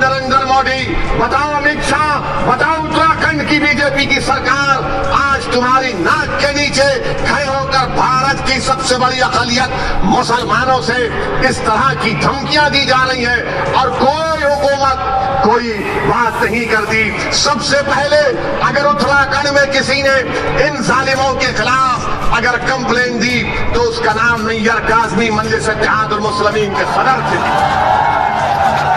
नरेंद्र मोदी, बताओ अमित शाह, बताओ उत्तराखंड की बीजेपी की सरकार, आज तुम्हारी नाक के नीचे खड़े होकर भारत की सबसे बड़ी अक़लियत मुसलमानों से इस तरह की धमकियां दी जा रही है और कोई हुकूमत कोई बात नहीं करती। सबसे पहले अगर उत्तराखंड में किसी ने इन जालिमों के खिलाफ अगर कंप्लेन दी तो उसका नाम नैयर काज़मी मजलिस इत्तेहादुल मुस्लिमीन के सदर थे।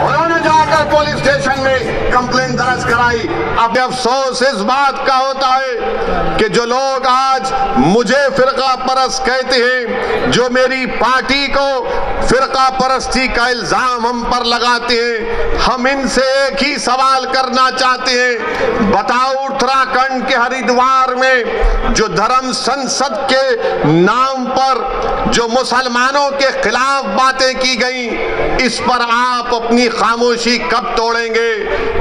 उन्होंने जाकर पुलिस स्टेशन में कंप्लेन दर्ज कराई। अब अफसोस इस बात का होता है कि जो लोग आज मुझे फिरका परस्त कहते हैं, जो मेरी पार्टी को फिरका परस्ती का इल्जाम हम पर लगाते हैं, हम इनसे एक ही सवाल करना चाहते हैं। बताओ उत्तराखंड के हरिद्वार में जो धर्म संसद के नाम पर जो मुसलमानों के खिलाफ बातें की गई, इस पर आप अपनी खामोशी कब तोड़ेंगे?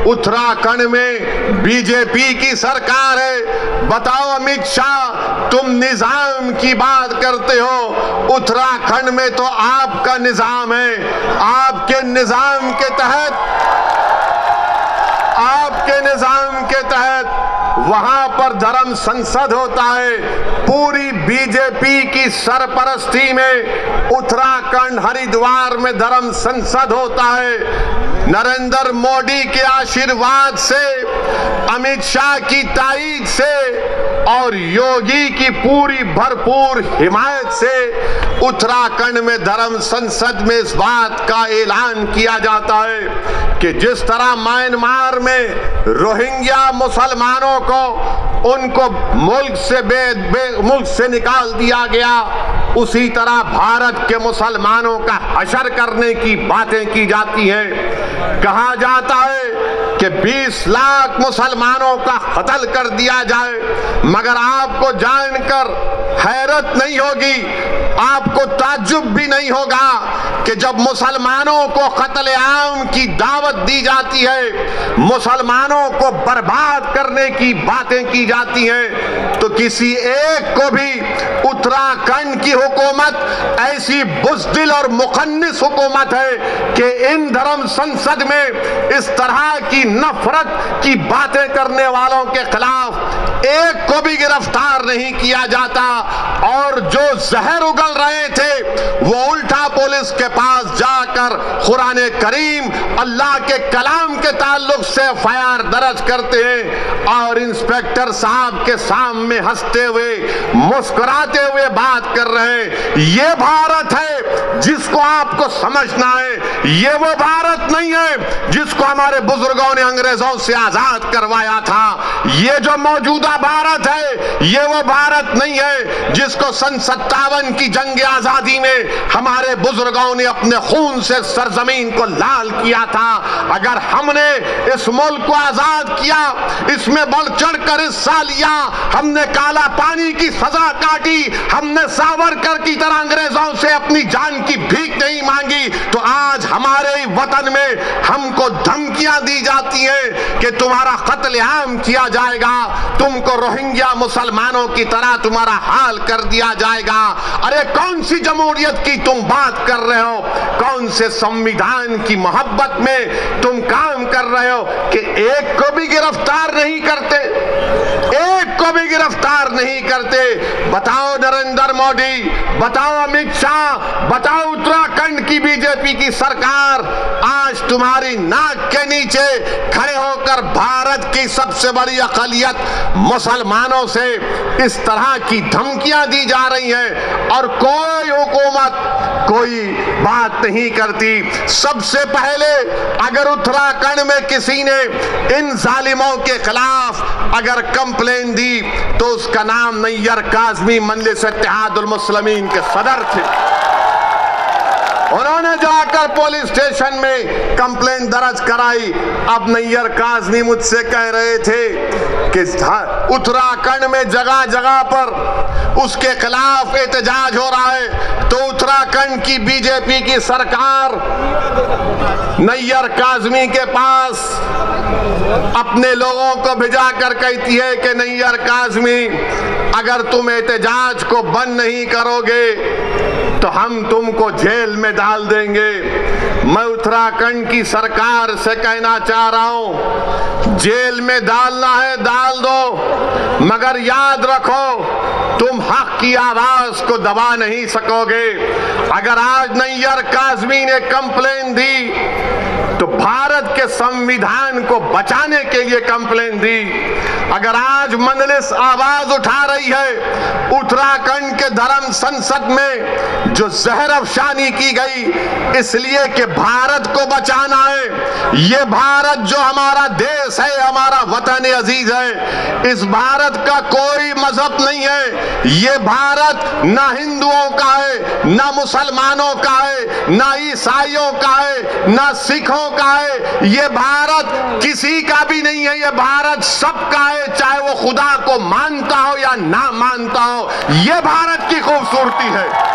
उत्तराखंड में बीजेपी की सरकार है। बताओ अमित शाह, तुम निजाम की बात करते हो, उत्तराखंड में तो आपका निजाम है। आपके निजाम के तहत वहां पर धर्म संसद होता है। पूरी बीजेपी की सरपरस्ती में उत्तराखंड हरिद्वार में धर्म संसद होता है। नरेंद्र मोदी के आशीर्वाद से, अमित शाह की ताईद से और योगी की पूरी भरपूर हिमायत से उत्तराखंड में धर्म संसद में इस बात का ऐलान किया जाता है कि जिस तरह म्यांमार में रोहिंग्या मुसलमानों को उनको मुल्क से निकाल दिया गया, उसी तरह भारत के मुसलमानों का हशर करने की बातें की जाती हैं। कहा जाता है कि 20 लाख मुसलमानों का कत्ल कर दिया जाए, मगर आपको जानकर हैरत नहीं होगी, आपको ताज्जुब भी नहीं होगा कि जब मुसलमानों को कत्ल आम की दावत दी जाती है, मुसलमानों को बर्बाद करने की बातें की जाती हैं, तो किसी एक को भी उत्तराखंड की हुकूमत ऐसी बुज़दिल और मुखन्निस हुकूमत है कि इन धर्म संसद में इस तरह की नफरत की बातें करने वालों के खिलाफ एक को भी गिरफ्तार नहीं किया जाता। और जो जहर उगल रहे थे वो उल्टा पुलिस के पास जाकर कुरान करीम अल्लाह के कलाम के ताल्लुक से एफआईआर दर्ज करते हैं और इंस्पेक्टर साहब के सामने हंसते हुए मुस्कुराते हुए बात कर रहे हैं। ये भारत है जिसको आपको समझना है। ये वो भारत नहीं है जिसको हमारे बुजुर्गों ने अंग्रेजों से आजाद करवाया था। ये जो मौजूदा भारत है, ये वो भारत नहीं है जिसको सन 57 की जंग आजादी में हमारे बुजुर्गों ने अपने खून से सरजमीन को लाल किया था। अगर हमने इस मुल्क को आजाद किया, इसमें बढ़ चढ़कर हिस्सा लिया, हमने काला पानी की सजा काटी, हमने सावरकर की तरह अंग्रेजों से अपनी जान की भीख नहीं मांगी, तो आज हमारे ही वतन में हमको धमकियां दी जाती हैं कि तुम्हारा कत्लेआम किया जाएगा, तुमको रोहिंग्या मुसलमानों की तरह तुम्हारा हाल कर दिया जाएगा। अरे कौन सी जमहूरियत की तुम बात कर रहे हो? कौन से संविधान की मोहब्बत में तुम काम कर रहे हो कि एक को भी गिरफ्तार नहीं करते? एक को भी गिरफ्तार नहीं करते। बताओ नरेंद्र मोदी, बताओ अमित शाह, बताओ उत्तराखंड की बीजेपी की सरकार, आज तुम्हारी नाक के नीचे खड़े होकर भारत की सबसे बड़ी अक़लियत मुसलमानों से इस तरह की धमकियां दी जा रही हैं और कोई हुकूमत कोई बात नहीं करती। सबसे पहले अगर उत्तराखंड में किसी ने इन जालिमों के खिलाफ अगर कंप्लेन दी तो उसका नाम नैयर काज़मी मजलिस इत्तेहादुल मुस्लिमीन के सदर थे। उन्होंने जाकर पुलिस स्टेशन में कंप्लेन दर्ज कराई। अब नैयर काज़मी मुझसे कह रहे थे कि उत्तराखंड में जगह जगह पर उसके खिलाफ एहतजाज हो रहा है, तो उत्तराखंड की बीजेपी की सरकार नैयर काज़मी के पास अपने लोगों को भिजा कर कहती है कि नैयर काज़मी, अगर तुम एहतजाज को बंद नहीं करोगे तो हम तुमको जेल में डाल देंगे। मैं उत्तराखंड की सरकार से कहना चाह रहा हूं, जेल में डालना है डाल दो, मगर याद रखो तुम हक की आवाज को दबा नहीं सकोगे। अगर आज नैयर काज़मी ने कंप्लेन दी तो भारत के संविधान को बचाने के लिए कंप्लेन दी। अगर आज मजलिस आवाज उठा रही है उत्तराखंड के धर्म संसद में जो जहर अफशानी की गई इसलिए कि भारत को बचाना है, ये भारत जो हमारा देश है, हमारा वतन अजीज है, इस भारत का कोई मजहब नहीं है। ये भारत ना हिंदुओं का है, ना मुसलमानों का है, ना ईसाइयों का है, ना सिखों का है। ये भारत किसी का भी नहीं है, ये भारत सबका है, चाहे वो खुदा को मानता हो या ना मानता हो। ये भारत की खूबसूरती है।